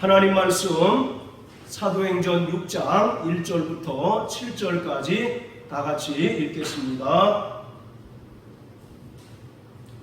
하나님 말씀 사도행전 6장 1절부터 7절까지 다 같이 읽겠습니다.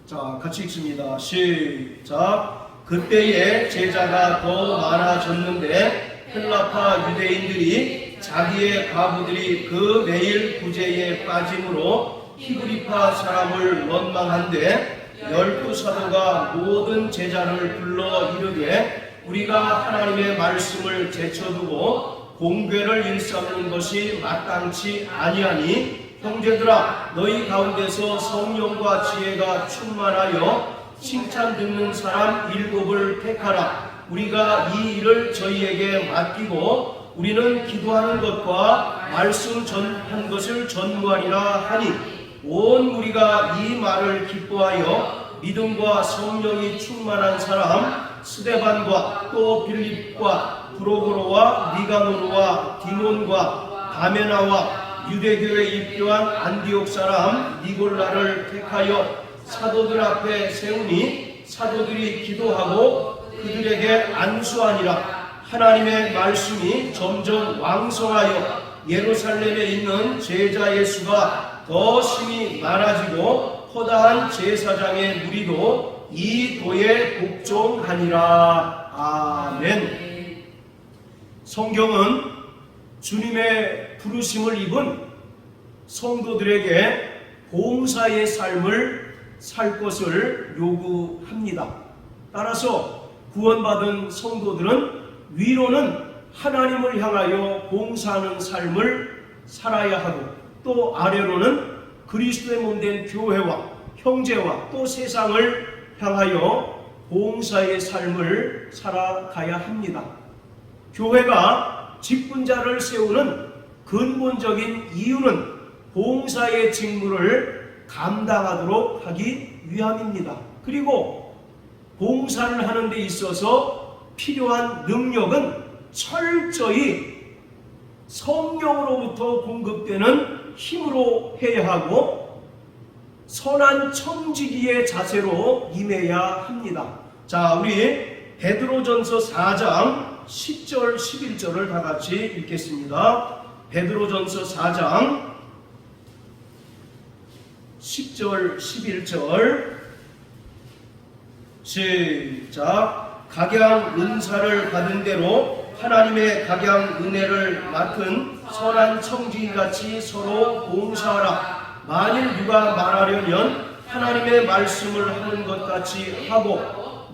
자, 같이 읽습니다. 시작. 그때에 제자가 더 많아졌는데 헬라파 유대인들이 자기의 과부들이 그 매일 구제에 빠짐으로 히브리파 사람을 원망한데 12사도가 모든 제자를 불러 이르되 우리가 하나님의 말씀을 제쳐두고 공궤를 일삼는 것이 마땅치 아니하니 형제들아 너희 가운데서 성령과 지혜가 충만하여 칭찬 듣는 사람 7을 택하라. 우리가 이 일을 저희에게 맡기고 우리는 기도하는 것과 말씀 전한 것을 전무하리라 하니 온 무리가 이 말을 기뻐하여 믿음과 성령이 충만한 사람 스데반과 또 빌립과 프로고로와 니가노르와 디몬과 바메나와 유대교에 입교한 안디옥 사람 니골라를 택하여 사도들 앞에 세우니 사도들이 기도하고 그들에게 안수하니라. 하나님의 말씀이 점점 왕성하여 예루살렘에 있는 제자의 수가 더 심히 많아지고 허다한 제사장의 무리도 이 도에 복종하니라. 아멘. 성경은 주님의 부르심을 입은 성도들에게 봉사의 삶을 살 것을 요구합니다. 따라서 구원받은 성도들은 위로는 하나님을 향하여 봉사하는 삶을 살아야 하고 또 아래로는 그리스도의 몸된 교회와 형제와 또 세상을 향하여 봉사의 삶을 살아가야 합니다. 교회가 직분자를 세우는 근본적인 이유는 봉사의 직무를 감당하도록 하기 위함입니다. 그리고 봉사를 하는 데 있어서 필요한 능력은 철저히 성령으로부터 공급되는 힘으로 해야 하고 선한 청지기의 자세로 임해야 합니다. 자, 우리 베드로전서 4장 10절 11절을 다 같이 읽겠습니다. 베드로전서 4장 10절 11절 시작. 각양 은사를 받은 대로 하나님의 각양 은혜를 맡은 선한 청지기같이 서로 봉사하라. 만일 누가 말하려면 하나님의 말씀을 하는 것 같이 하고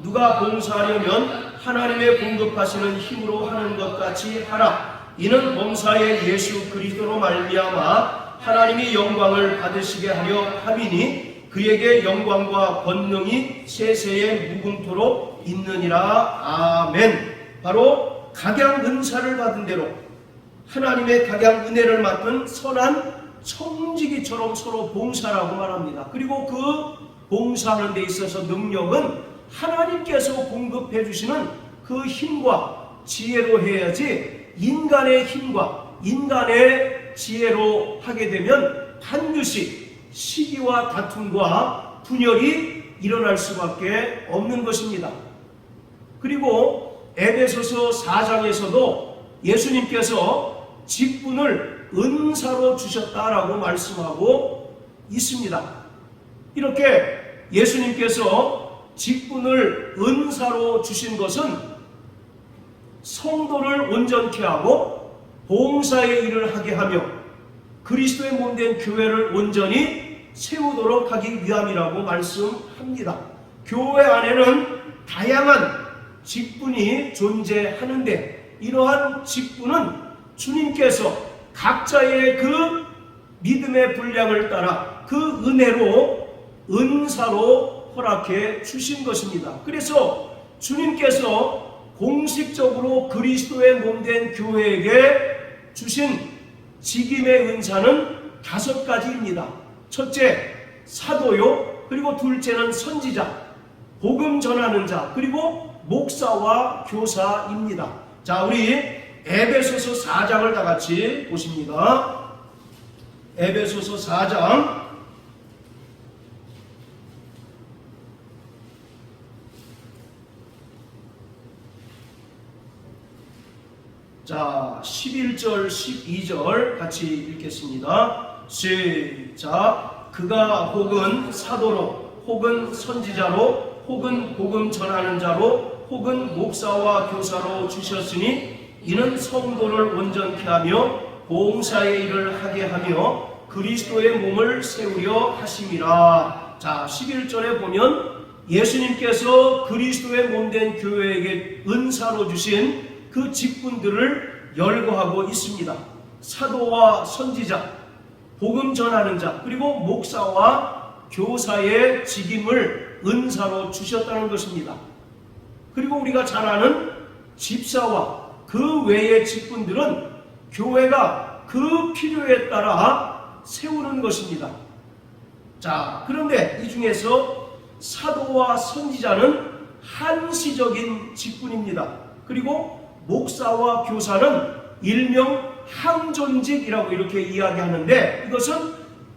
누가 봉사하려면 하나님의 공급하시는 힘으로 하는 것 같이 하라. 이는 범사의 예수 그리스도로 말미암아 하나님이 영광을 받으시게 하려 함이니 그에게 영광과 권능이 세세에 무궁토록 있느니라. 아멘. 바로 각양 은사를 받은 대로 하나님의 각양 은혜를 맡은 선한 청지기처럼 서로 봉사라고 말합니다. 그리고 그 봉사하는 데 있어서 능력은 하나님께서 공급해 주시는 그 힘과 지혜로 해야지 인간의 힘과 인간의 지혜로 하게 되면 반드시 시기와 다툼과 분열이 일어날 수밖에 없는 것입니다. 그리고 에베소서 4장에서도 예수님께서 직분을 은사로 주셨다라고 말씀하고 있습니다. 이렇게 예수님께서 직분을 은사로 주신 것은 성도를 온전케 하고 봉사의 일을 하게 하며 그리스도의 몸된 교회를 온전히 세우도록 하기 위함이라고 말씀합니다. 교회 안에는 다양한 직분이 존재하는데 이러한 직분은 주님께서 각자의 그 믿음의 분량을 따라 그 은혜로 은사로 허락해 주신 것입니다. 그래서 주님께서 공식적으로 그리스도의 몸된 교회에게 주신 직임의 은사는 5가지입니다. 첫째, 사도요. 그리고 둘째는 선지자, 복음 전하는 자, 그리고 목사와 교사입니다. 자, 우리 에베소서 4장을 다 같이 보십니다. 에베소서 4장 자, 11절, 12절 같이 읽겠습니다. 시작. 그가 혹은 사도로, 혹은 선지자로, 혹은 복음 전하는 자로, 혹은 목사와 교사로 주셨으니 이는 성도를 온전케 하며 봉사의 일을 하게 하며 그리스도의 몸을 세우려 하심이라. 자, 11절에 보면 예수님께서 그리스도의 몸된 교회에게 은사로 주신 그 직분들을 열거하고 있습니다. 사도와 선지자, 복음 전하는 자, 그리고 목사와 교사의 직임을 은사로 주셨다는 것입니다. 그리고 우리가 잘 아는 집사와 그 외의 직분들은 교회가 그 필요에 따라 세우는 것입니다. 자, 그런데 이 중에서 사도와 선지자는 한시적인 직분입니다. 그리고 목사와 교사는 일명 항존직이라고 이렇게 이야기하는데, 이것은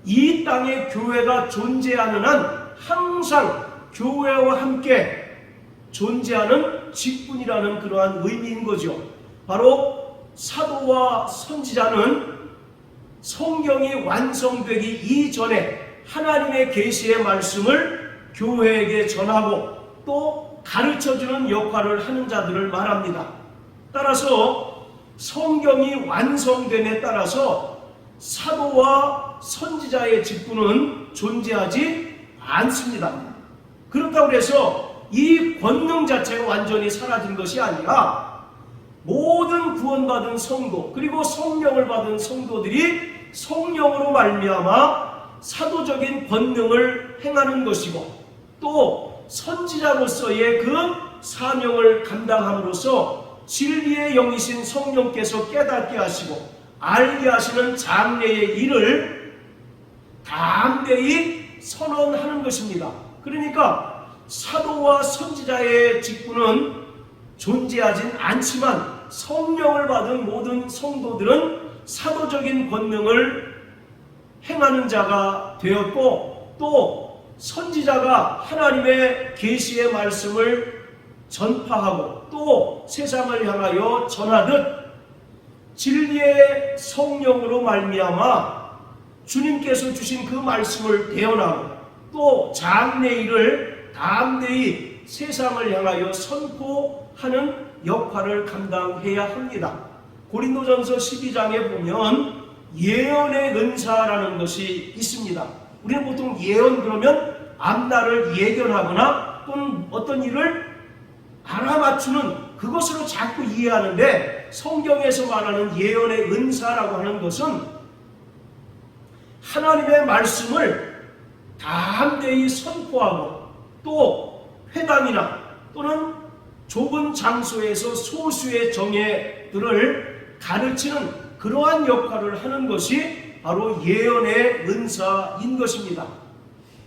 이 땅에 교회가 존재하는 한 항상 교회와 함께 존재하는 직분이라는 그러한 의미인 거죠. 바로 사도와 선지자는 성경이 완성되기 이전에 하나님의 계시의 말씀을 교회에게 전하고 또 가르쳐주는 역할을 하는 자들을 말합니다. 따라서 성경이 완성됨에 따라서 사도와 선지자의 직분은 존재하지 않습니다. 그렇다고 해서 이 권능 자체가 완전히 사라진 것이 아니라 모든 구원받은 성도, 그리고 성령을 받은 성도들이 성령으로 말미암아 사도적인 권능을 행하는 것이고, 또 선지자로서의 그 사명을 감당함으로써 진리의 영이신 성령께서 깨닫게 하시고 알게 하시는 장래의 일을 담대히 선언하는 것입니다. 그러니까 사도와 선지자의 직분은 존재하진 않지만 성령을 받은 모든 성도들은 사도적인 권능을 행하는 자가 되었고, 또 선지자가 하나님의 계시의 말씀을 전파하고 또 세상을 향하여 전하듯 진리의 성령으로 말미암아 주님께서 주신 그 말씀을 대언하고 또 장래일을 담대히 세상을 향하여 선포하는 역할을 감당해야 합니다. 고린도전서 12장에 보면 예언의 은사라는 것이 있습니다. 우리는 보통 예언 그러면 앞날을 예견하거나 또는 어떤 일을 알아맞추는 그것으로 자꾸 이해하는데, 성경에서 말하는 예언의 은사라고 하는 것은 하나님의 말씀을 담대히 선포하고 또 회당이나 또는 좁은 장소에서 소수의 정예들을 가르치는 그러한 역할을 하는 것이 바로 예언의 은사인 것입니다.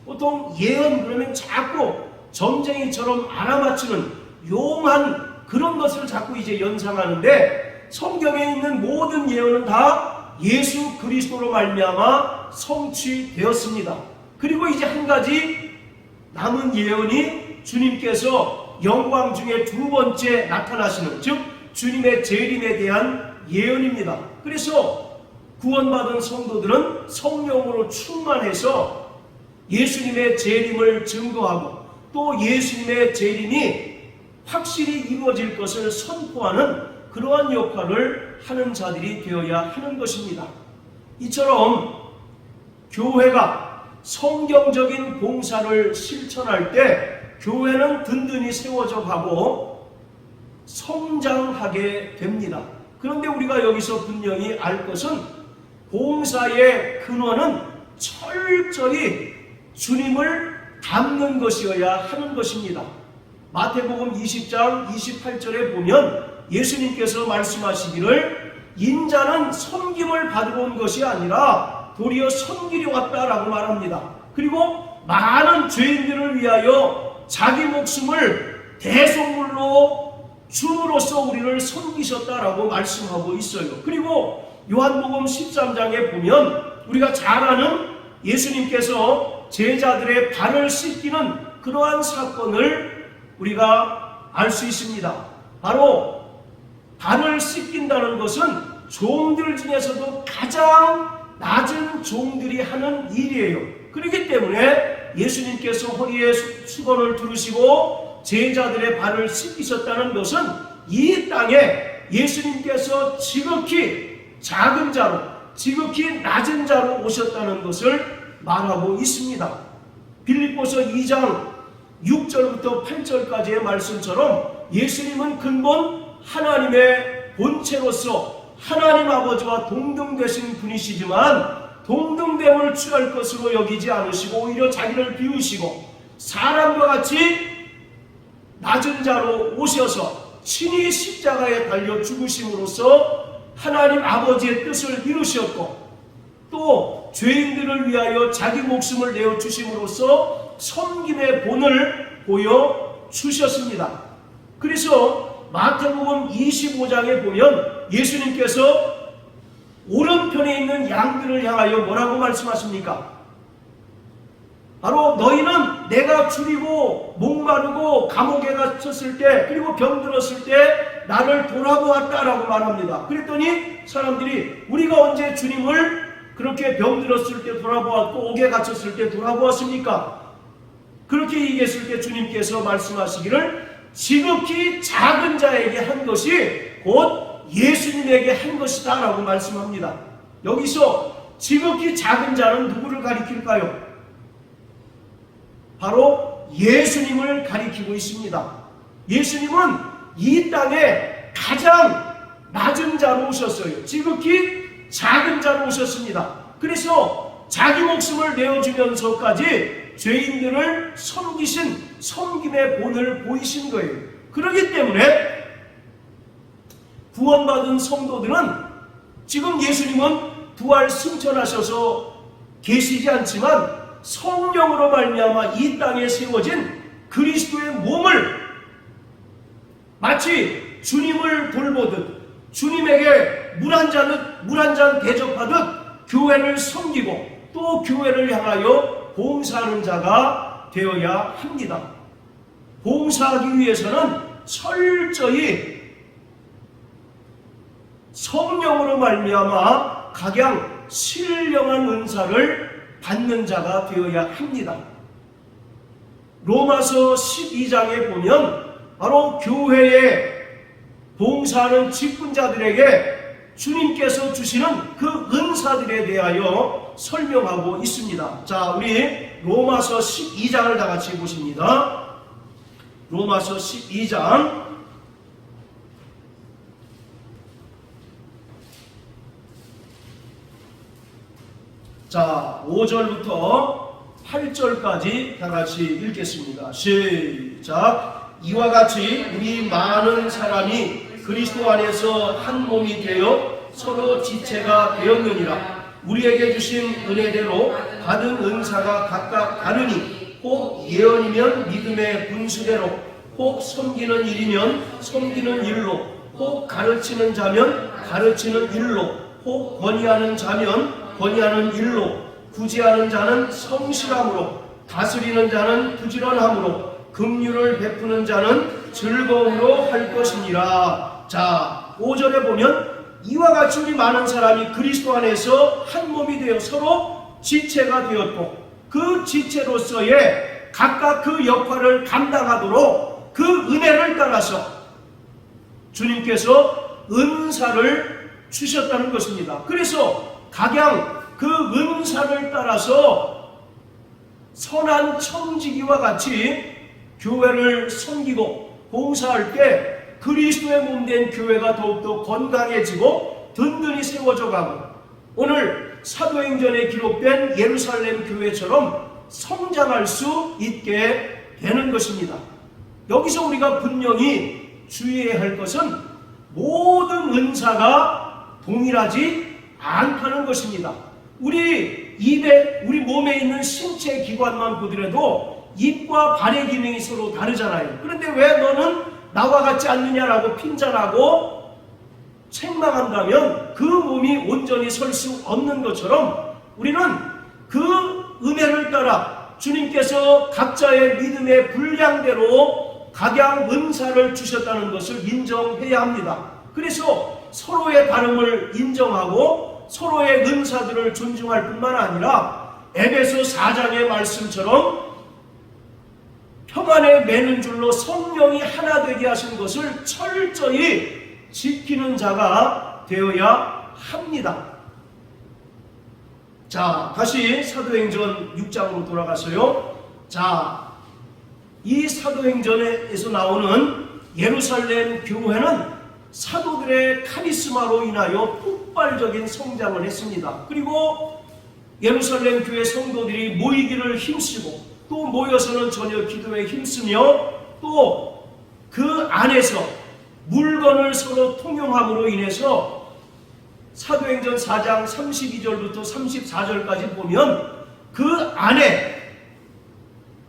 보통 예언 그러면 자꾸 점쟁이처럼 알아맞추는 용한 그런 것을 자꾸 이제 연상하는데, 성경에 있는 모든 예언은 다 예수 그리스도로 말미암아 성취되었습니다. 그리고 이제 한 가지 남은 예언이 주님께서 영광 중에 두 번째 나타나시는, 즉 주님의 재림에 대한 예언입니다. 그래서 구원받은 성도들은 성령으로 충만해서 예수님의 재림을 증거하고 또 예수님의 재림이 확실히 이루어질 것을 선포하는 그러한 역할을 하는 자들이 되어야 하는 것입니다. 이처럼 교회가 성경적인 봉사를 실천할 때 교회는 든든히 세워져 가고 성장하게 됩니다. 그런데 우리가 여기서 분명히 알 것은 봉사의 근원은 철저히 주님을 닮는 것이어야 하는 것입니다. 마태복음 20장 28절에 보면 예수님께서 말씀하시기를 인자는 섬김을 받으러 온 것이 아니라 도리어 섬기려 왔다라고 말합니다. 그리고 많은 죄인들을 위하여 자기 목숨을 대속물로 줌으로써 우리를 섬기셨다라고 말씀하고 있어요. 그리고 요한복음 13장에 보면 우리가 잘 아는 예수님께서 제자들의 발을 씻기는 그러한 사건을 우리가 알 수 있습니다. 바로 발을 씻긴다는 것은 종들 중에서도 가장 낮은 종들이 하는 일이에요. 그렇기 때문에 예수님께서 허리에 수건을 두르시고 제자들의 발을 씻기셨다는 것은 이 땅에 예수님께서 지극히 작은 자로, 지극히 낮은 자로 오셨다는 것을 말하고 있습니다. 빌립보서 2장 6절부터 8절까지의 말씀처럼 예수님은 근본 하나님의 본체로서 하나님 아버지와 동등되신 분이시지만 동등됨을 취할 것으로 여기지 않으시고 오히려 자기를 비우시고 사람과 같이 낮은 자로 오셔서 친히 십자가에 달려 죽으심으로써 하나님 아버지의 뜻을 이루셨고 또 죄인들을 위하여 자기 목숨을 내어 주심으로써 섬김의 본을 보여주셨습니다. 그래서 마태복음 25장에 보면 예수님께서 오른편에 있는 양들을 향하여 뭐라고 말씀하십니까? 바로 너희는 내가 줄이고 목마르고 감옥에 갇혔을 때 그리고 병들었을 때 나를 돌아보았다라고 말합니다. 그랬더니 사람들이 우리가 언제 주님을 그렇게 병들었을 때 돌아보았고 옥에 갇혔을 때 돌아보았습니까? 그렇게 얘기했을 때 주님께서 말씀하시기를 지극히 작은 자에게 한 것이 곧 예수님에게 한 것이다 라고 말씀합니다. 여기서 지극히 작은 자는 누구를 가리킬까요? 바로 예수님을 가리키고 있습니다. 예수님은 이 땅에 가장 낮은 자로 오셨어요. 지극히 작은 자로 오셨습니다. 그래서 자기 목숨을 내어주면서까지 죄인들을 섬기신 섬김의 본을 보이신 거예요. 그렇기 때문에 구원받은 성도들은 지금 예수님은 부활 승천하셔서 계시지 않지만 성령으로 말미암아 이 땅에 세워진 그리스도의 몸을 마치 주님을 돌보듯 주님에게 물 한 잔 대접하듯 교회를 섬기고 또 교회를 향하여 봉사하는 자가 되어야 합니다. 봉사하기 위해서는 철저히 성령으로 말미암아 각양 신령한 은사를 받는 자가 되어야 합니다. 로마서 12장에 보면 바로 교회에 봉사하는 직분자들에게 주님께서 주시는 그 은사들에 대하여 설명하고 있습니다. 자, 우리 로마서 12장을 다 같이 보십니다. 로마서 12장 자, 5절부터 8절까지 다 같이 읽겠습니다. 시작. 이와 같이 우리 많은 사람이 그리스도 안에서 한 몸이 되어 서로 지체가 되었느니라. 우리에게 주신 은혜대로 받은 은사가 각각 다르니 혹 예언이면 믿음의 분수대로, 혹 섬기는 일이면 섬기는 일로, 혹 가르치는 자면 가르치는 일로, 혹 권위하는 자면 권위하는 일로, 구제하는 자는 성실함으로, 다스리는 자는 부지런함으로, 긍휼을 베푸는 자는 즐거움으로 할 것이니라. 자, 5절에 보면 이와 같이 우리 많은 사람이 그리스도 안에서 한 몸이 되어 서로 지체가 되었고 그 지체로서의 각각 그 역할을 감당하도록 그 은혜를 따라서 주님께서 은사를 주셨다는 것입니다. 그래서 각양 그 은사를 따라서 선한 청지기와 같이 교회를 섬기고 봉사할 때 그리스도의 몸된 교회가 더욱더 건강해지고 든든히 세워져 가고 오늘 사도행전에 기록된 예루살렘 교회처럼 성장할 수 있게 되는 것입니다. 여기서 우리가 분명히 주의해야 할 것은 모든 은사가 동일하지 않다는 것입니다. 우리 입에, 우리 몸에 있는 신체 기관만 보더라도 입과 발의 기능이 서로 다르잖아요. 그런데 왜 너는 나와 같지 않느냐라고 핀잔하고 책망한다면 그 몸이 온전히 설 수 없는 것처럼 우리는 그 은혜를 따라 주님께서 각자의 믿음의 분량대로 각양 은사를 주셨다는 것을 인정해야 합니다. 그래서 서로의 다름을 인정하고 서로의 은사들을 존중할 뿐만 아니라 에베소 4장의 말씀처럼 평안에 매는 줄로 성령이 하나 되게 하신 것을 철저히 지키는 자가 되어야 합니다. 자, 다시 사도행전 6장으로 돌아가서요. 자, 이 사도행전에서 나오는 예루살렘 교회는 사도들의 카리스마로 인하여 폭발적인 성장을 했습니다. 그리고 예루살렘 교회 성도들이 모이기를 힘쓰고 또 모여서는 저녁 기도에 힘쓰며 또 그 안에서 물건을 서로 통용함으로 인해서 사도행전 4장 32절부터 34절까지 보면 그 안에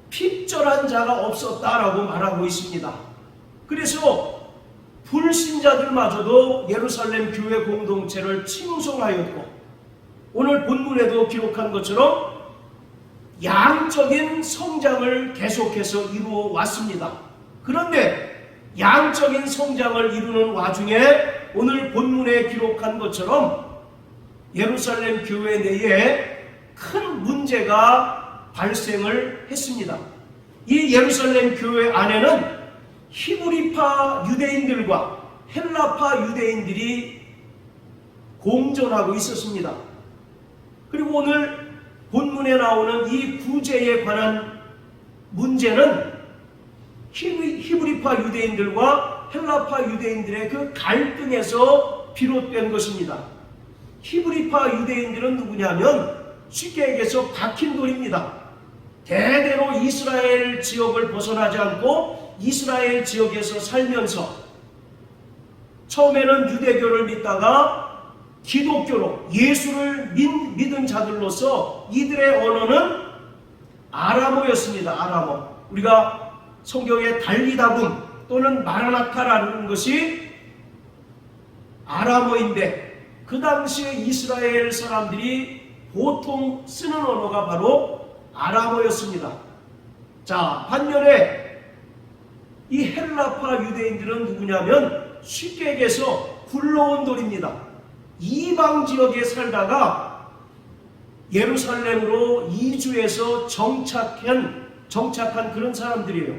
핍절한 자가 없었다라고 말하고 있습니다. 그래서 불신자들마저도 예루살렘 교회 공동체를 칭송하였고 오늘 본문에도 기록한 것처럼 양적인 성장을 계속해서 이루어 왔습니다. 그런데 양적인 성장을 이루는 와중에 오늘 본문에 기록한 것처럼 예루살렘 교회 내에 큰 문제가 발생을 했습니다. 이 예루살렘 교회 안에는 히브리파 유대인들과 헬라파 유대인들이 공존하고 있었습니다. 그리고 오늘 본문에 나오는 이 구제에 관한 문제는 히브리파 유대인들과 헬라파 유대인들의 그 갈등에서 비롯된 것입니다. 히브리파 유대인들은 누구냐면 쉽게 얘기해서 박힌 돌입니다. 대대로 이스라엘 지역을 벗어나지 않고 이스라엘 지역에서 살면서 처음에는 유대교를 믿다가 기독교로 예수를 믿은 자들로서 이들의 언어는 아람어였습니다. 아람어. 우리가 성경의 달리다금 또는 마라나타라는 것이 아람어인데 그 당시에 이스라엘 사람들이 보통 쓰는 언어가 바로 아람어였습니다. 자, 반면에 이 헬라파 유대인들은 누구냐면 쉽게 얘기해서 굴러온 돌입니다. 이방 지역에 살다가 예루살렘으로 이주해서 정착한 그런 사람들이에요.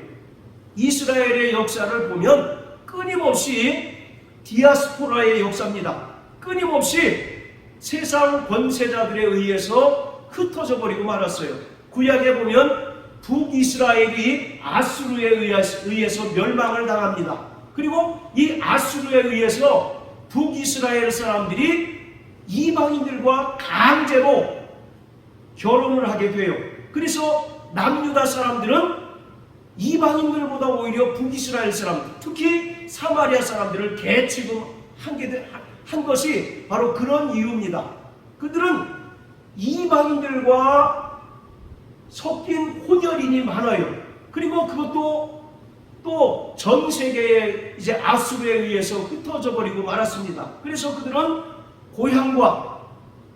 이스라엘의 역사를 보면 끊임없이 디아스포라의 역사입니다. 끊임없이 세상 권세자들에 의해서 흩어져 버리고 말았어요. 구약에 보면 북이스라엘이 아수르에 의해서 멸망을 당합니다. 그리고 이 아수르에 의해서 북이스라엘 사람들이 이방인들과 강제로 결혼을 하게 돼요. 그래서 남유다 사람들은 이방인들보다 오히려 북이스라엘 사람들, 특히 사마리아 사람들을 개취한 것이 바로 그런 이유입니다. 그들은 이방인들과 섞인 혼혈인이 많아요. 그리고 그것도 또 전 세계에 이제 아수르에 의해서 흩어져 버리고 말았습니다. 그래서 그들은 고향과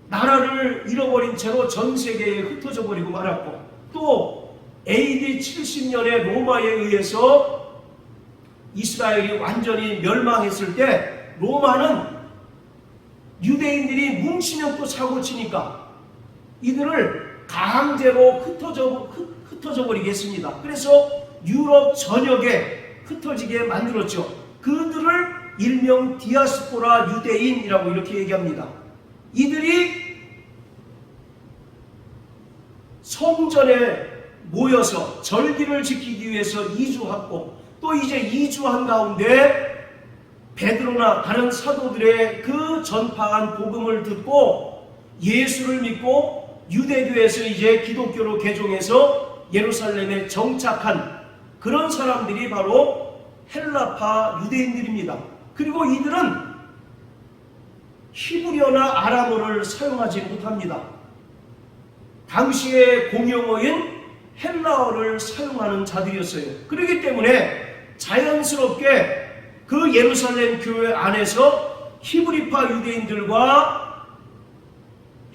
나라를 잃어버린 채로 전 세계에 흩어져 버리고 말았고 또 AD 70년에 로마에 의해서 이스라엘이 완전히 멸망했을 때 로마는 유대인들이 뭉치면 또 사고치니까 이들을 강제로 흩어져 버리게 했습니다. 그래서 유럽 전역에 흩어지게 만들었죠. 그들을 일명 디아스포라 유대인이라고 이렇게 얘기합니다. 이들이 성전에 모여서 절기를 지키기 위해서 이주하고 또 이제 이주한 가운데 베드로나 다른 사도들의 그 전파한 복음을 듣고 예수를 믿고 유대교에서 이제 기독교로 개종해서 예루살렘에 정착한 그런 사람들이 바로 헬라파 유대인들입니다. 그리고 이들은 히브리어나 아람어를 사용하지 못합니다. 당시의 공용어인 헬라어를 사용하는 자들이었어요. 그렇기 때문에 자연스럽게 그 예루살렘 교회 안에서 히브리파 유대인들과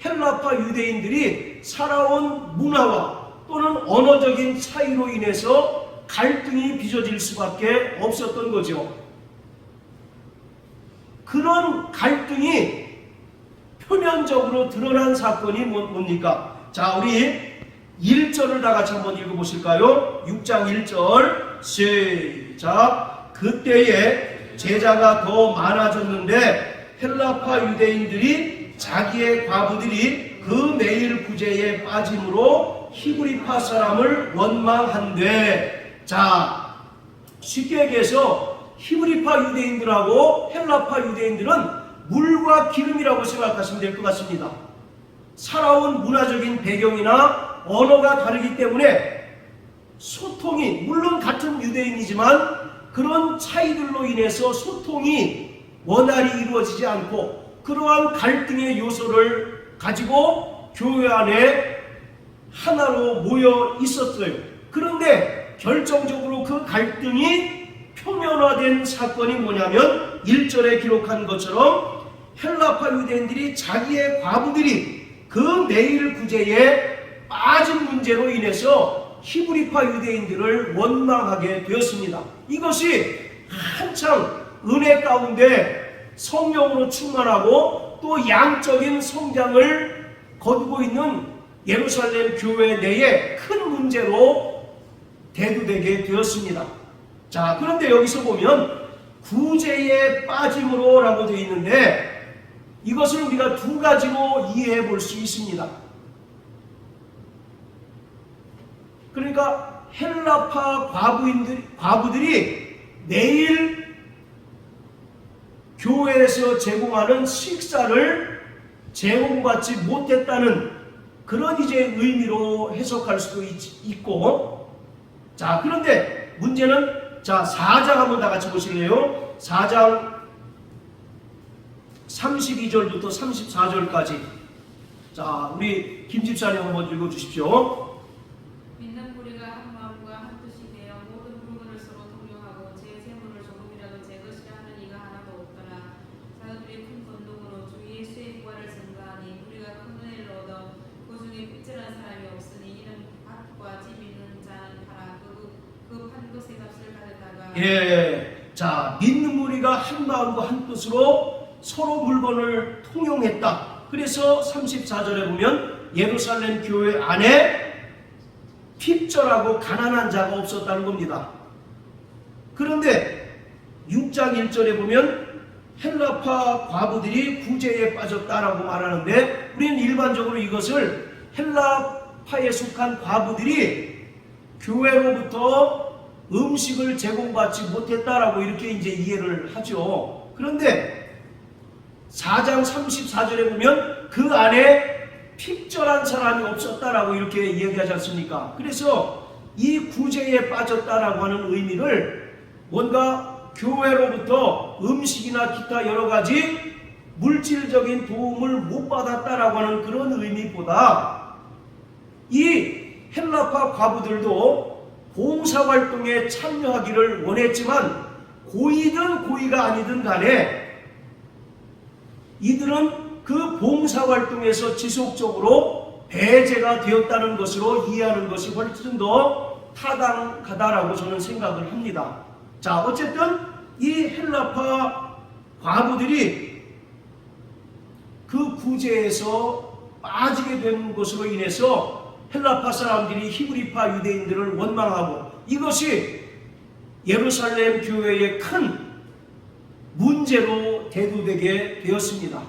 헬라파 유대인들이 살아온 문화와 또는 언어적인 차이로 인해서 갈등이 빚어질 수밖에 없었던 거죠. 그런 갈등이 표면적으로 드러난 사건이 뭡니까? 자, 우리 1절을 다 같이 한번 읽어보실까요? 6장 1절 시작. 그때에 제자가 더 많아졌는데 헬라파 유대인들이 자기의 과부들이 그 매일 구제에 빠짐으로 히브리파 사람을 원망한대. 자, 쉽게 얘기해서 히브리파 유대인들하고 헬라파 유대인들은 물과 기름이라고 생각하시면 될 것 같습니다. 살아온 문화적인 배경이나 언어가 다르기 때문에 소통이, 물론 같은 유대인이지만 그런 차이들로 인해서 소통이 원활히 이루어지지 않고 그러한 갈등의 요소를 가지고 교회 안에 하나로 모여 있었어요. 그런데 결정적으로 그 갈등이 표면화된 사건이 뭐냐면 1절에 기록한 것처럼 헬라파 유대인들이 자기의 과부들이 그 매일 구제에 빠진 문제로 인해서 히브리파 유대인들을 원망하게 되었습니다. 이것이 한창 은혜 가운데 성령으로 충만하고 또 양적인 성장을 거두고 있는 예루살렘 교회 내에 큰 문제로 대두되게 되었습니다. 자, 그런데 여기서 보면 구제에 빠짐으로 라고 되어 있는데 이것을 우리가 두 가지로 이해해 볼 수 있습니다. 그러니까 헬라파 과부들이 매일 교회에서 제공하는 식사를 제공받지 못했다는 그런 이제 의미로 해석할 수도 있고, 자, 그런데 문제는, 자, 4장 한번 다 같이 보실래요? 4장 32절부터 34절까지. 자, 우리 김 집사님 한번 읽어 주십시오. 믿는 무리가 한 마음과 한 뜻이 되어 모든 물건을 서로 동용하고 제 재물을 조금이라도 제 것이라 하는 이가 하나도 없더라. 사도들이 큰 권능으로 주 예수의 부활을 증거하니 우리가 큰 은혜를 얻어 그 중에 삐뚤한 사람이 없으니 이는 밭과 집 있는 자는 팔아 그 판 것의 값을 가졌다가. 예, 자, 믿는 무리가 한 마음과 한 뜻으로 서로 물건을 통용했다. 그래서 34절에 보면 예루살렘 교회 안에 핍절하고 가난한 자가 없었다는 겁니다. 그런데 6장 1절에 보면 헬라파 과부들이 구제에 빠졌다라고 말하는데 우리는 일반적으로 이것을 헬라파에 속한 과부들이 교회로부터 음식을 제공받지 못했다라고 이렇게 이제 이해를 하죠. 그런데 4장 34절에 보면 그 안에 핍절한 사람이 없었다라고 이렇게 이야기하지 않습니까? 그래서 이 구제에 빠졌다라고 하는 의미를 뭔가 교회로부터 음식이나 기타 여러 가지 물질적인 도움을 못 받았다라고 하는 그런 의미보다 이 헬라파 과부들도 봉사활동에 참여하기를 원했지만 고이든 고이가 아니든 간에 이들은 그 봉사활동에서 지속적으로 배제가 되었다는 것으로 이해하는 것이 훨씬 더 타당하다라고 저는 생각을 합니다. 자, 어쨌든 이 헬라파 과부들이 그 구제에서 빠지게 된 것으로 인해서 헬라파 사람들이 히브리파 유대인들을 원망하고 이것이 예루살렘 교회의 큰 문제로 대두되게 되었습니다.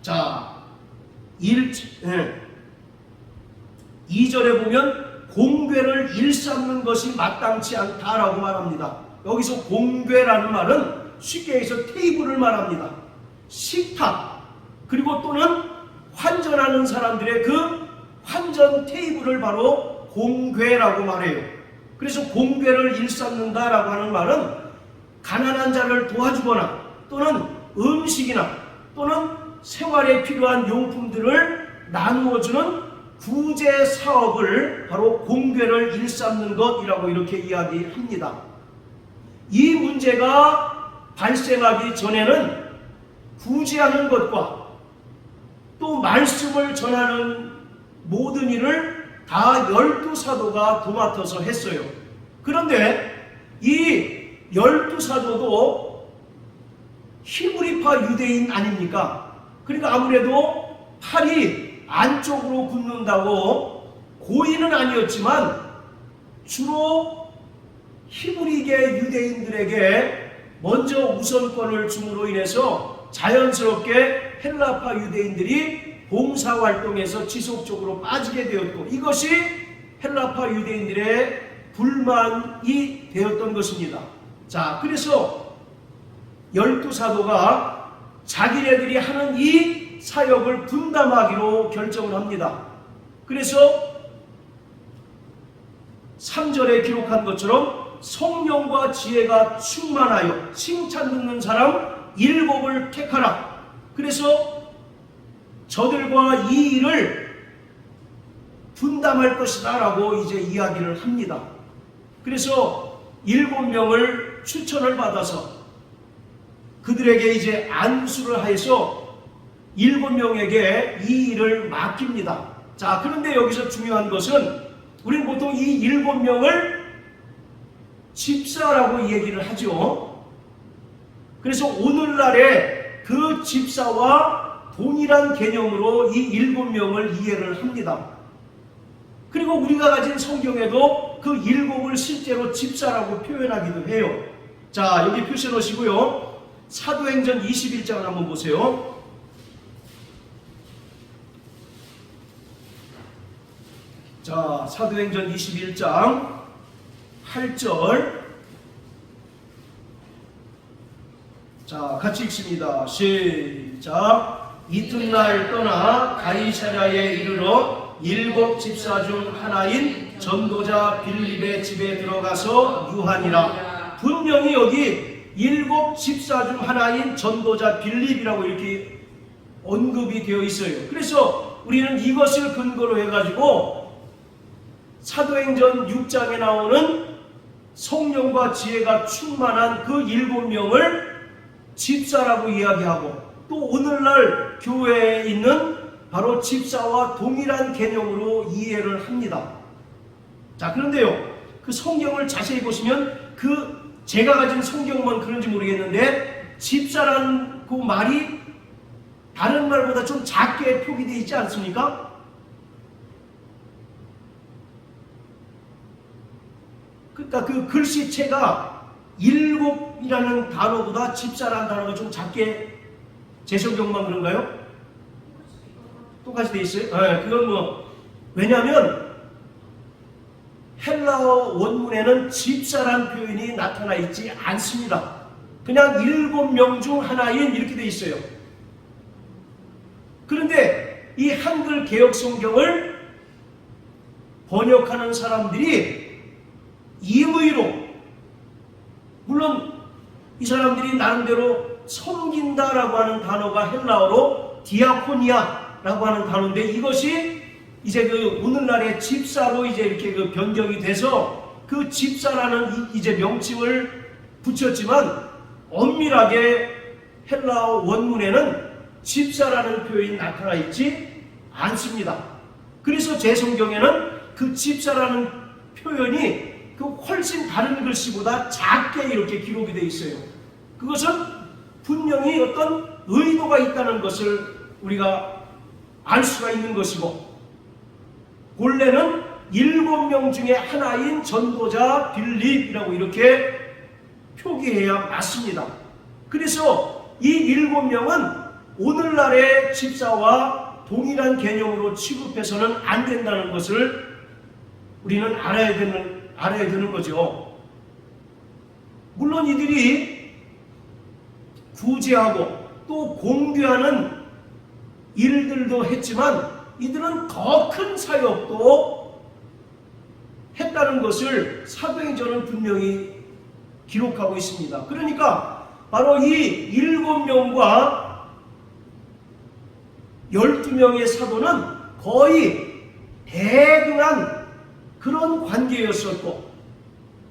자, 2절에 보면 공궤를 일삼는 것이 마땅치 않다라고 말합니다. 여기서 공궤라는 말은 쉽게 해서 테이블을 말합니다. 식탁, 그리고 또는 환전하는 사람들의 그 환전 테이블을 바로 공궤라고 말해요. 그래서 공궤를 일삼는다라고 하는 말은 가난한 자를 도와주거나 또는 음식이나 또는 생활에 필요한 용품들을 나누어주는 구제 사업을 바로 공궤를 일삼는 것이라고 이렇게 이야기합니다. 이 문제가 발생하기 전에는 구제하는 것과 또 말씀을 전하는 모든 일을 다 12사도가 도맡아서 했어요. 그런데 이 12사도도 히브리파 유대인 아닙니까? 그러니까 아무래도 팔이 안쪽으로 굽는다고 고인은 아니었지만 주로 히브리계 유대인들에게 먼저 우선권을 줌으로 인해서 자연스럽게 헬라파 유대인들이 봉사활동에서 지속적으로 빠지게 되었고, 이것이 헬라파 유대인들의 불만이 되었던 것입니다. 자, 그래서 12사도가 자기네들이 하는 이 사역을 분담하기로 결정을 합니다. 그래서 3절에 기록한 것처럼 성령과 지혜가 충만하여 칭찬 듣는 사람 7을 택하라. 그래서 저들과 이 일을 분담할 것이다 라고 이제 이야기를 합니다. 그래서 7명을 추천을 받아서 그들에게 이제 안수를 해서 7명에게 이 일을 맡깁니다. 자, 그런데 여기서 중요한 것은 우리는 보통 이 7명을 집사라고 얘기를 하죠. 그래서 오늘날에 그 집사와 동일한 개념으로 이 7명을 이해를 합니다. 그리고 우리가 가진 성경에도 그 7을 실제로 집사라고 표현하기도 해요. 자, 여기 표시해 놓으시고요. 사도행전 21장을 한번 보세요. 자, 사도행전 21장 8절. 자, 같이 읽습니다. 시작. 이튿날 떠나 가이사랴에 이르러 7 집사 중 하나인 전도자 빌립의 집에 들어가서 유하니라. 분명히 여기 7 집사 중 하나인 전도자 빌립이라고 이렇게 언급이 되어 있어요. 그래서 우리는 이것을 근거로 해가지고 사도행전 6장에 나오는 성령과 지혜가 충만한 그 7명을 집사라고 이야기하고, 또 오늘날 교회에 있는 바로 집사와 동일한 개념으로 이해를 합니다. 자, 그런데요, 그 성경을 자세히 보시면 제가 가진 성경만 그런지 모르겠는데 집사라는 그 말이 다른 말보다 좀 작게 표기되어 있지 않습니까? 그러니까 그 글씨체가 7이라는 단어보다 집사라는 단어가 좀 작게, 제 성경만 그런가요? 똑같이 돼 있어요? 네, 그건 왜냐하면 헬라어 원문에는 집사란 표현이 나타나 있지 않습니다. 그냥 7명 중 하나인 이렇게 돼 있어요. 그런데 이 한글 개역 성경을 번역하는 사람들이 임의로, 물론 이 사람들이 나름대로 섬긴다라고 하는 단어가 헬라어로 디아코니아라고 하는 단어인데, 이것이 이제 오늘날의 집사로 이제 이렇게 변경이 돼서 그 집사라는 이제 명칭을 붙였지만, 엄밀하게 헬라어 원문에는 집사라는 표현이 나타나 있지 않습니다. 그래서 제 성경에는 그 집사라는 표현이 훨씬 다른 글씨보다 작게 이렇게 기록이 되어 있어요. 그것은 분명히 어떤 의도가 있다는 것을 우리가 알 수가 있는 것이고, 본래는 7명 중에 하나인 전도자 빌립이라고 이렇게 표기해야 맞습니다. 그래서 이 7명은 오늘날의 집사와 동일한 개념으로 취급해서는 안 된다는 것을 우리는 알아야 되는 거죠. 물론 이들이 구제하고 또 공개하는 일들도 했지만, 이들은 더 큰 사역도 했다는 것을 사도행전은 분명히 기록하고 있습니다. 그러니까 바로 이 7명과 12명의 사도는 거의 대등한 그런 관계였었고,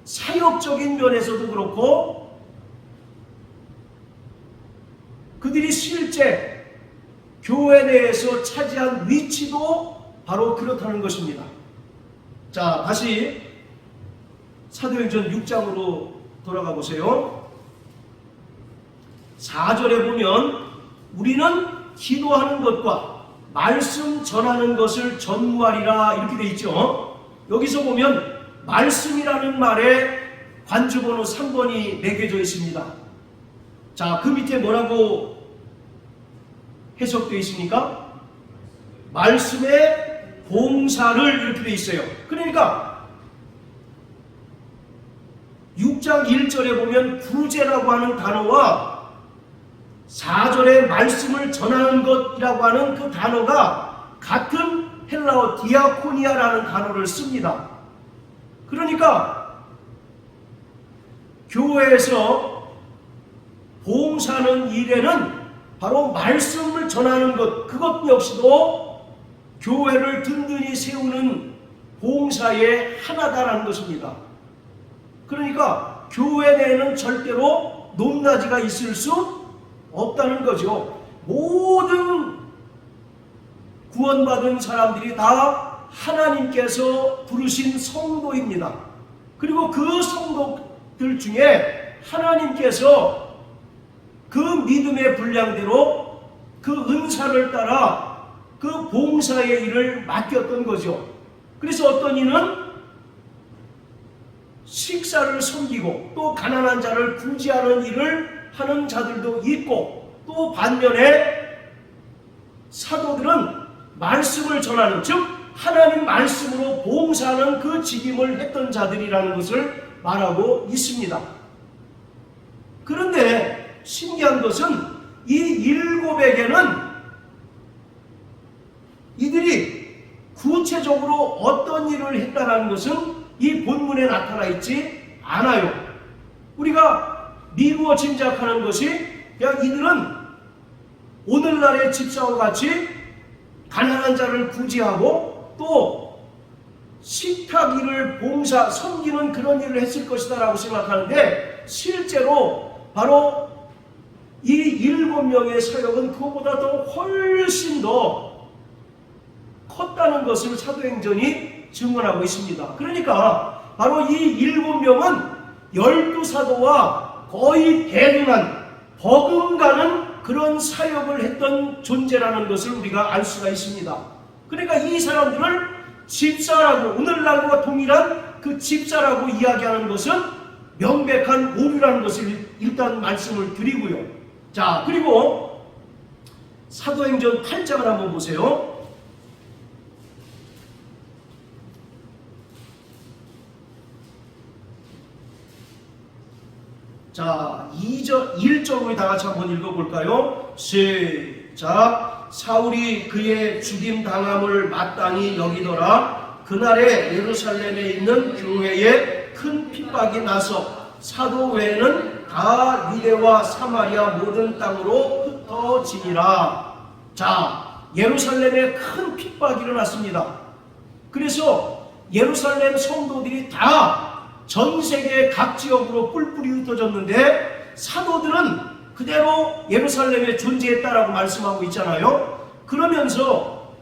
사역적인 면에서도 그렇고, 그들이 실제 교회 내에서 차지한 위치도 바로 그렇다는 것입니다. 자, 다시 사도행전 6장으로 돌아가 보세요. 4절에 보면 우리는 기도하는 것과 말씀 전하는 것을 전무하리라 이렇게 돼 있죠. 여기서 보면 말씀이라는 말에 관주번호 3번이 매겨져 있습니다. 자, 그 밑에 뭐라고 해석되어 있습니까? 말씀의 봉사를 이렇게 돼 있어요. 그러니까 6장 1절에 보면 구제라고 하는 단어와 4절에 말씀을 전하는 것이라고 하는 그 단어가 같은 헬라어 디아코니아라는 단어를 씁니다. 그러니까 교회에서 봉사하는 일에는 바로 말씀을 전하는 것, 그것 역시도 교회를 든든히 세우는 봉사의 하나다라는 것입니다. 그러니까 교회 내에는 절대로 높낮이가 있을 수 없다는 거죠. 모든 구원받은 사람들이 다 하나님께서 부르신 성도입니다. 그리고 그 성도들 중에 하나님께서 그 믿음의 분량대로 그 은사를 따라 그 봉사의 일을 맡겼던 거죠. 그래서 어떤 이는 식사를 섬기고 또 가난한 자를 구제하는 일을 하는 자들도 있고, 또 반면에 사도들은 말씀을 전하는, 즉 하나님 말씀으로 봉사하는 그 직임을 했던 자들이라는 것을 말하고 있습니다. 그런데 신기한 것은 이 일곱에게는 이들이 구체적으로 어떤 일을 했다는 것은 이 본문에 나타나 있지 않아요. 우리가 미루어 짐작하는 것이 그냥 이들은 오늘날의 집사와 같이 가난한 자를 구제하고 또 식탁 일을 봉사, 섬기는 그런 일을 했을 것이다 라고 생각하는데, 실제로 바로 이 7명의 사역은 그것보다 더 훨씬 더 컸다는 것을 사도행전이 증언하고 있습니다. 그러니까 바로 이 7명은 12사도와 거의 대등한, 버금가는 그런 사역을 했던 존재라는 것을 우리가 알 수가 있습니다. 그러니까 이 사람들을 집사라고, 오늘날과 동일한 그 집사라고 이야기하는 것은 명백한 오류라는 것을 일단 말씀을 드리고요. 자, 그리고 사도행전 8장을 한번 보세요. 자, 1절을 다 같이 한번 읽어볼까요? 시작. 사울이 그의 죽임 당함을 마땅히 여기더라. 그날에 예루살렘에 있는 교회에 큰 핍박이 나서 사도 외에는 다 유대와 사마리아 모든 땅으로 흩어지니라. 자, 예루살렘에 큰 핍박이 일어났습니다. 그래서 예루살렘 성도들이 다 전 세계 각 지역으로 뿔뿔이 흩어졌는데 사도들은 그대로 예루살렘에 존재했다라고 말씀하고 있잖아요. 그러면서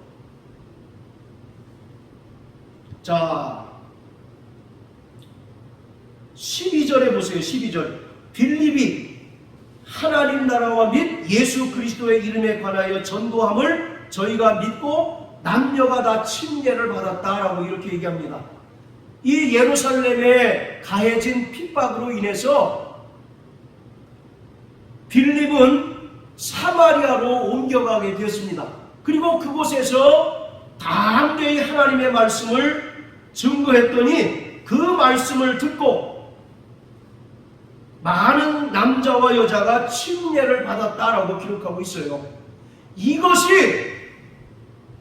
자 12절에 보세요. 12절. 빌립이 하나님 나라와 및 예수 그리스도의 이름에 관하여 전도함을 저희가 믿고 남녀가 다 침례를 받았다라고 이렇게 얘기합니다. 이 예루살렘에 가해진 핍박으로 인해서 빌립은 사마리아로 옮겨가게 되었습니다. 그리고 그곳에서 담대히 하나님의 말씀을 증거했더니 그 말씀을 듣고 많은 남자와 여자가 침례를 받았다라고 기록하고 있어요. 이것이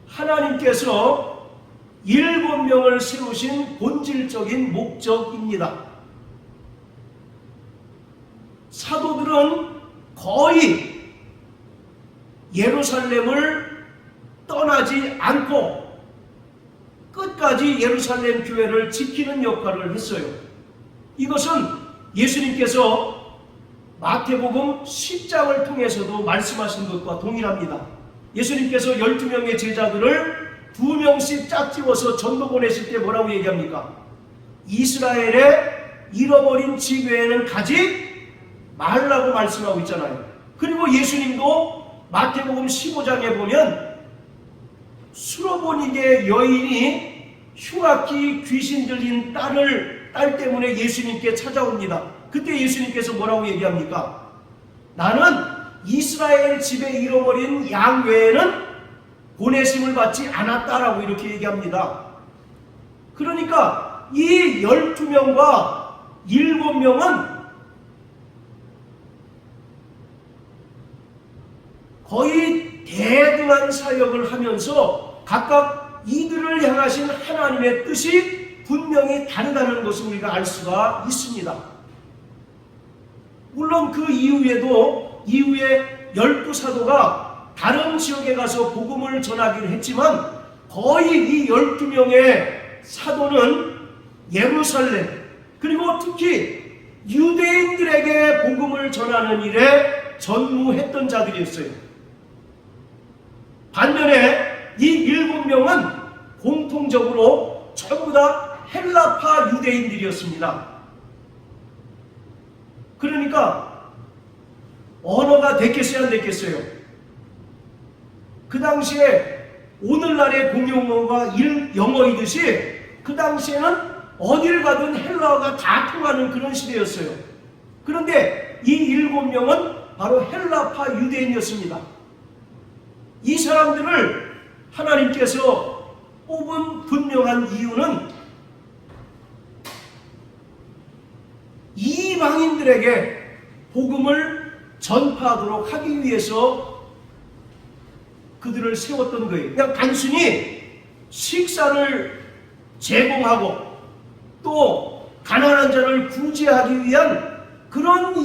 하나님께서 7명을 세우신 본질적인 목적입니다. 사도들은 거의 예루살렘을 떠나지 않고 끝까지 예루살렘 교회를 지키는 역할을 했어요. 이것은 예수님께서 마태복음 10장을 통해서도 말씀하신 것과 동일합니다. 예수님께서 12명의 제자들을 2명씩 짝지워서 전도 보내실 때 뭐라고 얘기합니까? 이스라엘의 잃어버린 지교회는 가지 말라고 말씀하고 있잖아요. 그리고 예수님도 마태복음 15장에 보면 수로보니게 여인이 흉악히 귀신 들린 딸 때문에 예수님께 찾아옵니다. 그때 예수님께서 뭐라고 얘기합니까? 나는 이스라엘 집에 잃어버린 양 외에는 보내심을 받지 않았다라고 이렇게 얘기합니다. 그러니까 이 12명과 7명은 거의 대등한 사역을 하면서 각각 이들을 향하신 하나님의 뜻이 분명히 다르다는 것을 우리가 알 수가 있습니다. 물론 그 이후에 12사도가 다른 지역에 가서 복음을 전하기를 했지만 거의 이 12명의 사도는 예루살렘 그리고 특히 유대인들에게 복음을 전하는 일에 전무했던 자들이었어요. 반면에 이 7명은 공통적으로 전부 다 헬라파 유대인들이었습니다. 그러니까 언어가 됐겠어요 안 됐겠어요? 그 당시에 오늘날의 공용어가 영어이듯이 그 당시에는 어딜 가든 헬라어가 다 통하는 그런 시대였어요. 그런데 이 7명은 바로 헬라파 유대인이었습니다. 이 사람들을 하나님께서 뽑은 분명한 이유는 이방인들에게 복음을 전파하도록 하기 위해서 그들을 세웠던 거예요. 그냥 단순히 식사를 제공하고 또 가난한 자를 구제하기 위한 그런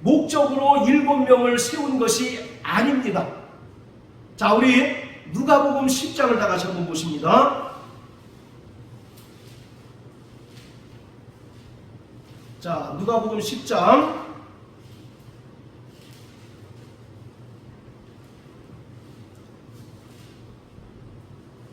목적으로 7명을 세운 것이 아닙니다. 자, 우리 누가복음 10장을 다 같이 한번 보십니다. 자, 누가복음 10장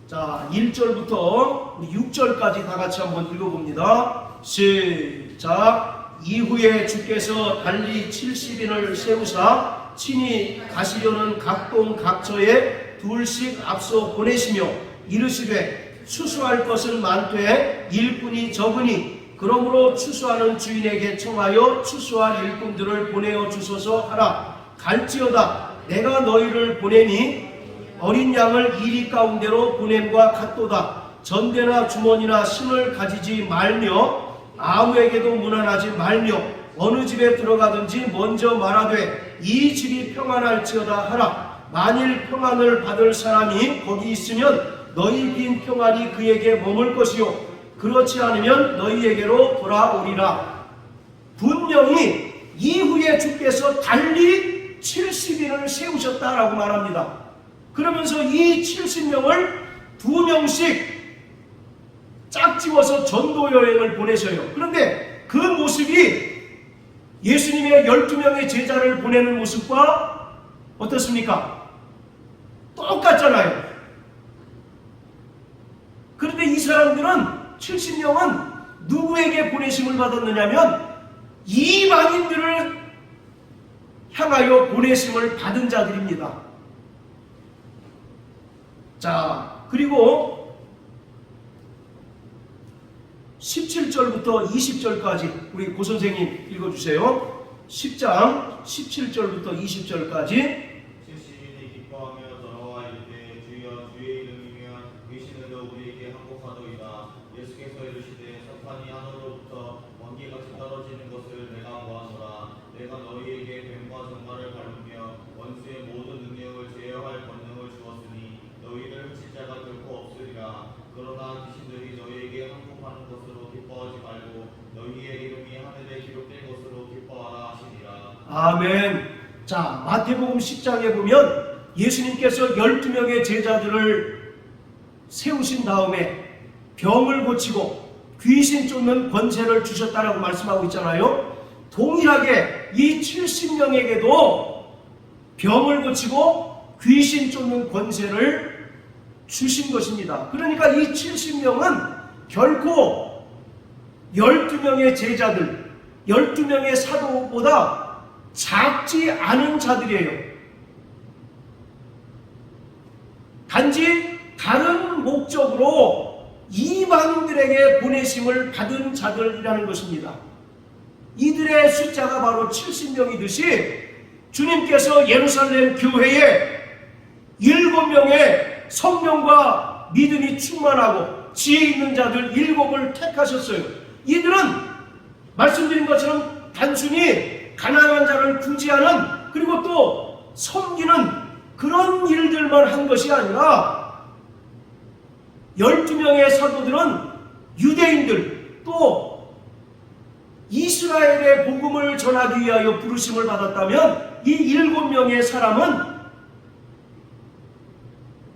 자, 1절부터 6절까지 다 같이 한번 읽어봅니다. 시작. 이후에 주께서 달리 70인을 세우사 친히 가시려는 각동 각처에 둘씩 앞서 보내시며 이르시되 추수할 것은 많되 일꾼이 적으니 그러므로 추수하는 주인에게 청하여 추수할 일꾼들을 보내어 주소서 하라. 갈지어다 내가 너희를 보내니 어린 양을 이리 가운데로 보냄과 같도다. 전대나 주머니나 신을 가지지 말며 아무에게도 문안하지 말며 어느 집에 들어가든지 먼저 말하되 이 집이 평안할지어다 하라. 만일 평안을 받을 사람이 거기 있으면 너희 빈 평안이 그에게 머물 것이요 그렇지 않으면 너희에게로 돌아오리라. 분명히 이후에 주께서 달리 70인을 세우셨다라고 말합니다. 그러면서 이 70명을 2명씩 짝지워서 전도 여행을 보내셔요. 그런데 그 모습이 예수님의 12명의 제자를 보내는 모습과 어떻습니까? 똑같잖아요. 그런데 이 사람들은 70명은 누구에게 보내심을 받았느냐면 이방인들을 향하여 보내심을 받은 자들입니다. 자, 그리고 17절부터 20절까지 우리 고선생님 읽어주세요. 10장 17절부터 20절까지. 70인이 기뻐하며 돌아와 이르되 주여 주의 이름이면 귀신들도 우리에게 항복하도이다. 예수께서 이르시되 사탄이 하늘로부터 번개같이 떨어지는 것을 내가 보았노라. 내가 너희에게 뱀과 정갈을 밟으며 원수의 모든 능력을 제어할 권능을 주었으니 너희를 훔칠 자가 결코 없으리라. 그러나 귀신들이 너희에게 항복하는 것으로 기뻐하지 말고 너희의 이름이 하늘에 기록된 것으로 기뻐하라 하시니라. 아멘. 자, 마태복음 10장에 보면 예수님께서 12명의 제자들을 세우신 다음에 병을 고치고 귀신 쫓는 권세를 주셨다라고 말씀하고 있잖아요. 동일하게 이 70명에게도 병을 고치고 귀신 쫓는 권세를 주신 것입니다. 그러니까 이 70명은 결코 12명의 제자들, 12명의 사도보다 작지 않은 자들이에요. 단지 다른 목적으로 이방인들에게 보내심을 받은 자들이라는 것입니다. 이들의 숫자가 바로 70명이듯이 주님께서 예루살렘 교회에 7명의 성령과 믿음이 충만하고 지혜 있는 자들 7을 택하셨어요. 이들은 말씀드린 것처럼 단순히 가난한 자를 구제하는, 그리고 또 섬기는 그런 일들만 한 것이 아니라 12명의 사도들은 유대인들, 또 이스라엘의 복음을 전하기 위하여 부르심을 받았다면, 이 7명의 사람은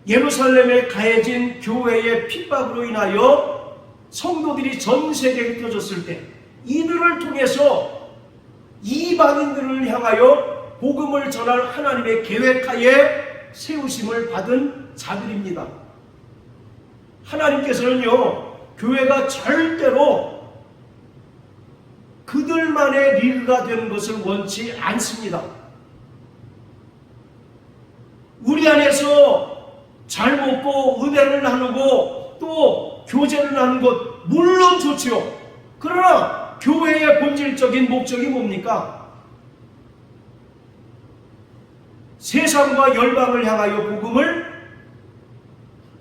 예루살렘에 가해진 교회의 핍박으로 인하여 성도들이 전 세계에 흩어졌을 때 이들을 통해서 이방인들을 향하여 복음을 전할 하나님의 계획하에 세우심을 받은 자들입니다. 하나님께서는요, 교회가 절대로 그들만의 리그가 되는 것을 원치 않습니다. 우리 안에서 잘 먹고 은혜를 나누고 또 교제를 나누는 것 물론 좋지요. 그러나 교회의 본질적인 목적이 뭡니까? 세상과 열방을 향하여 복음을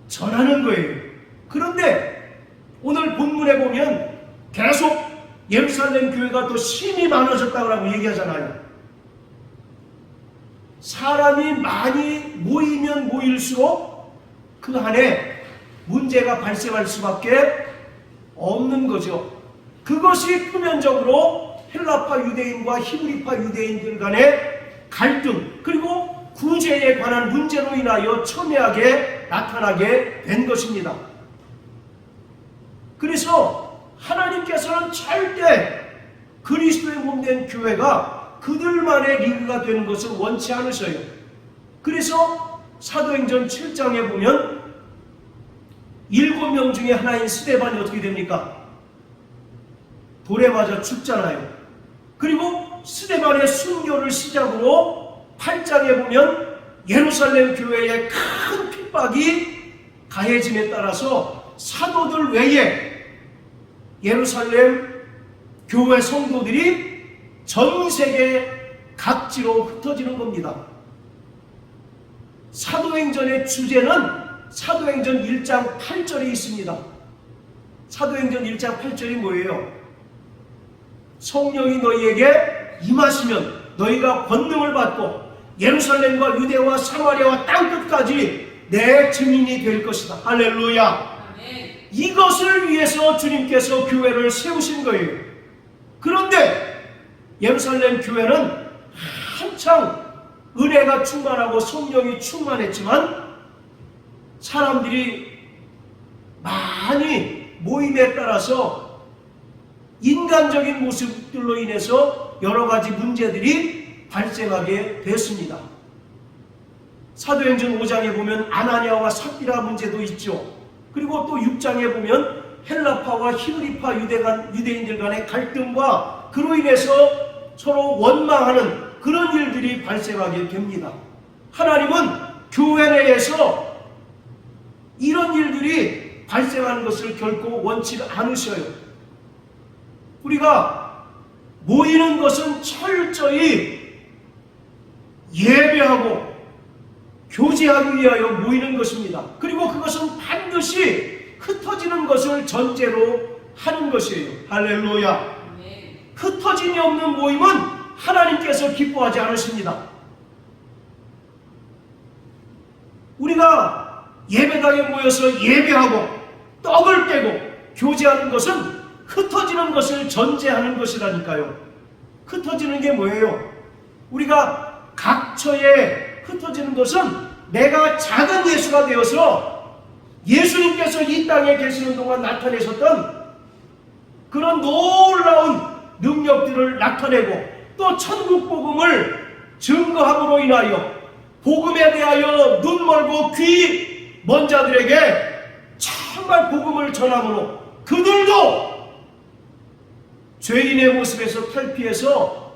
전하는 거예요. 그런데 오늘 본문에 보면 계속 예루살렘 교회가 또 힘이 많아졌다고 얘기하잖아요. 사람이 많이 모이면 모일수록 그 안에 문제가 발생할 수밖에 없는 거죠. 그것이 표면적으로 헬라파 유대인과 히브리파 유대인들 간의 갈등, 그리고 구제에 관한 문제로 인하여 첨예하게 나타나게 된 것입니다. 그래서 하나님께서는 절대 그리스도의 몸된 교회가 그들만의 리그가 되는 것을 원치 않으셔요. 그래서 사도행전 7장에 보면 7명 중에 하나인 스데반이 어떻게 됩니까? 돌에 맞아 죽잖아요. 그리고 스데반의 순교를 시작으로 8장에 보면 예루살렘 교회에 큰 핍박이 가해짐에 따라서 사도들 외에 예루살렘 교회 성도들이 전 세계 각지로 흩어지는 겁니다. 사도행전의 주제는 사도행전 1장 8절에 있습니다. 사도행전 1장 8절이 뭐예요? 성령이 너희에게 임하시면 너희가 권능을 받고 예루살렘과 유대와 사마리아와 땅끝까지 내 증인이 될 것이다. 할렐루야. 이것을 위해서 주님께서 교회를 세우신 거예요. 그런데 예루살렘 교회는 한창 은혜가 충만하고 성령이 충만했지만 사람들이 많이 모임에 따라서 인간적인 모습들로 인해서 여러 가지 문제들이 발생하게 됐습니다. 사도행전 5장에 보면 아나니아와 삽비라 문제도 있죠. 그리고 또 6장에 보면 헬라파와 히브리파 유대인들 간의 갈등과 그로 인해서 서로 원망하는 그런 일들이 발생하게 됩니다. 하나님은 교회 내에서 이런 일들이 발생하는 것을 결코 원치 않으셔요. 우리가 모이는 것은 철저히 예배하고 교제하기 위하여 모이는 것입니다. 그리고 그것은 반드시 흩어지는 것을 전제로 하는 것이에요. 할렐루야. 흩어짐이 없는 모임은 하나님께서 기뻐하지 않으십니다. 우리가 예배당에 모여서 예배하고 떡을 떼고 교제하는 것은 흩어지는 것을 전제하는 것이라니까요. 흩어지는 게 뭐예요? 우리가 각처에 흩어지는 것은 내가 작은 예수가 되어서 예수님께서 이 땅에 계시는 동안 나타내셨던 그런 놀라운 능력들을 나타내고 또 천국 복음을 증거함으로 인하여 복음에 대하여 눈 멀고 귀 먼 자들에게 정말 복음을 전함으로 그들도 죄인의 모습에서 탈피해서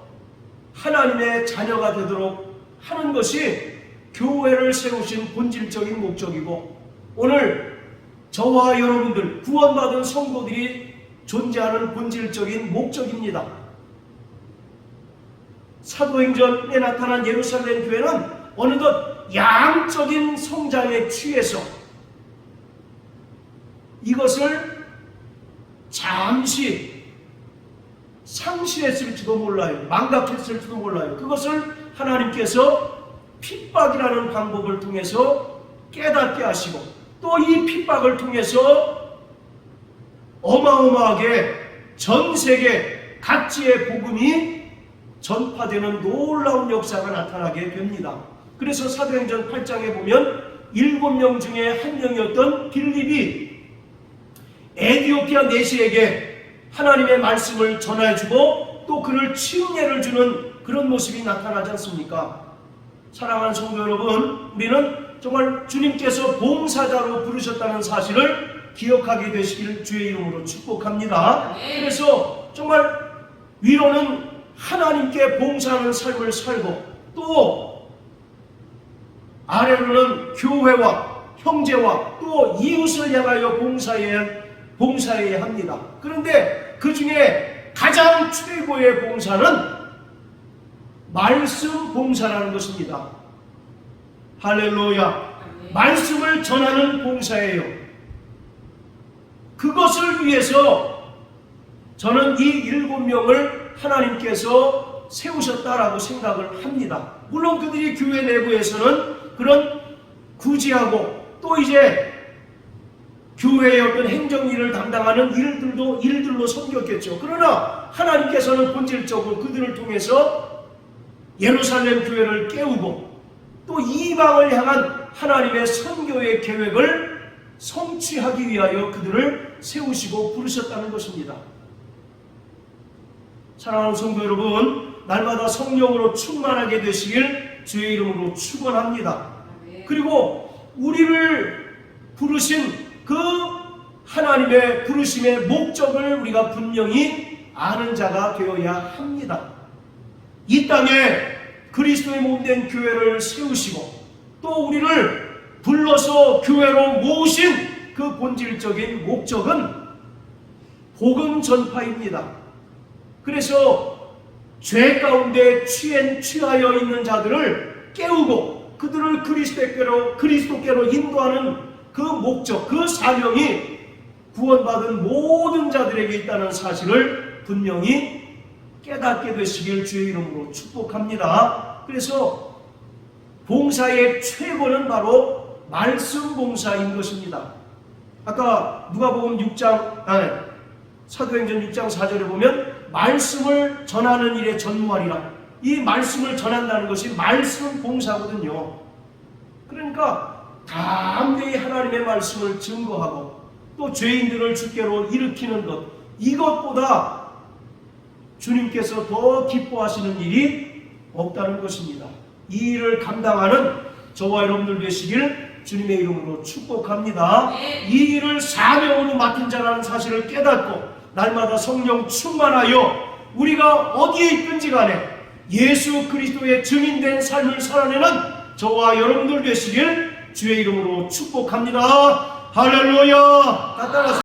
하나님의 자녀가 되도록 하는 것이 교회를 세우신 본질적인 목적이고, 오늘 저와 여러분들 구원받은 성도들이 존재하는 본질적인 목적입니다. 사도행전에 나타난 예루살렘 교회는 어느덧 양적인 성장에 취해서 이것을 잠시 상실했을지도 몰라요. 망각했을지도 몰라요. 그것을 하나님께서 핍박이라는 방법을 통해서 깨닫게 하시고, 또 이 핍박을 통해서 어마어마하게 전 세계 각지의 복음이 전파되는 놀라운 역사가 나타나게 됩니다. 그래서 사도행전 8장에 보면 7명 중에 한 명이었던 빌립이 에티오피아 내시에게 하나님의 말씀을 전해주고 또 그를 칭례를 주는 그런 모습이 나타나지 않습니까? 사랑하는 성도 여러분, 우리는 정말 주님께서 봉사자로 부르셨다는 사실을 기억하게 되시길 주의 이름으로 축복합니다. 그래서 정말 위로는 하나님께 봉사하는 삶을 살고, 또 아래로는 교회와 형제와 또 이웃을 향하여 봉사해야 합니다. 그런데 그 중에 가장 최고의 봉사는 말씀 봉사라는 것입니다. 할렐루야. 말씀을 전하는 봉사예요. 그것을 위해서 저는 이 7명을 하나님께서 세우셨다라고 생각을 합니다. 물론 그들이 교회 내부에서는 그런 구제하고 또 이제 교회의 어떤 행정일을 담당하는 일들로 섬겼겠죠. 그러나 하나님께서는 본질적으로 그들을 통해서 예루살렘 교회를 깨우고 또 이방을 향한 하나님의 선교의 계획을 성취하기 위하여 그들을 세우시고 부르셨다는 것입니다. 사랑하는 성도 여러분, 날마다 성령으로 충만하게 되시길 주의 이름으로 축원합니다. 그리고 우리를 부르신 그 하나님의 부르심의 목적을 우리가 분명히 아는 자가 되어야 합니다. 이 땅에 그리스도의 몸된 교회를 세우시고 또 우리를 불러서 교회로 모으신 그 본질적인 목적은 복음 전파입니다. 그래서 죄 가운데 취하여 있는 자들을 깨우고 그들을 그리스도께로 인도하는 그 목적, 그 사명이 구원받은 모든 자들에게 있다는 사실을 분명히 깨닫게 되시길 주의 이름으로 축복합니다. 그래서 봉사의 최고는 바로 말씀 봉사인 것입니다. 아까 누가복음 6장, 사도행전 6장 4절에 보면 말씀을 전하는 일에 전무하리라. 이 말씀을 전한다는 것이 말씀 봉사거든요. 그러니까 담대히 하나님의 말씀을 증거하고 또 죄인들을 주께로 일으키는 것, 이것보다 주님께서 더 기뻐하시는 일이 없다는 것입니다. 이 일을 감당하는 저와 여러분들 되시길 주님의 이름으로 축복합니다. 이 일을 사명으로 맡은 자라는 사실을 깨닫고 날마다 성령 충만하여 우리가 어디에 있든지 간에 예수 그리스도의 증인된 삶을 살아내는 저와 여러분들 되시길 주의 이름으로 축복합니다. 할렐루야. 따라서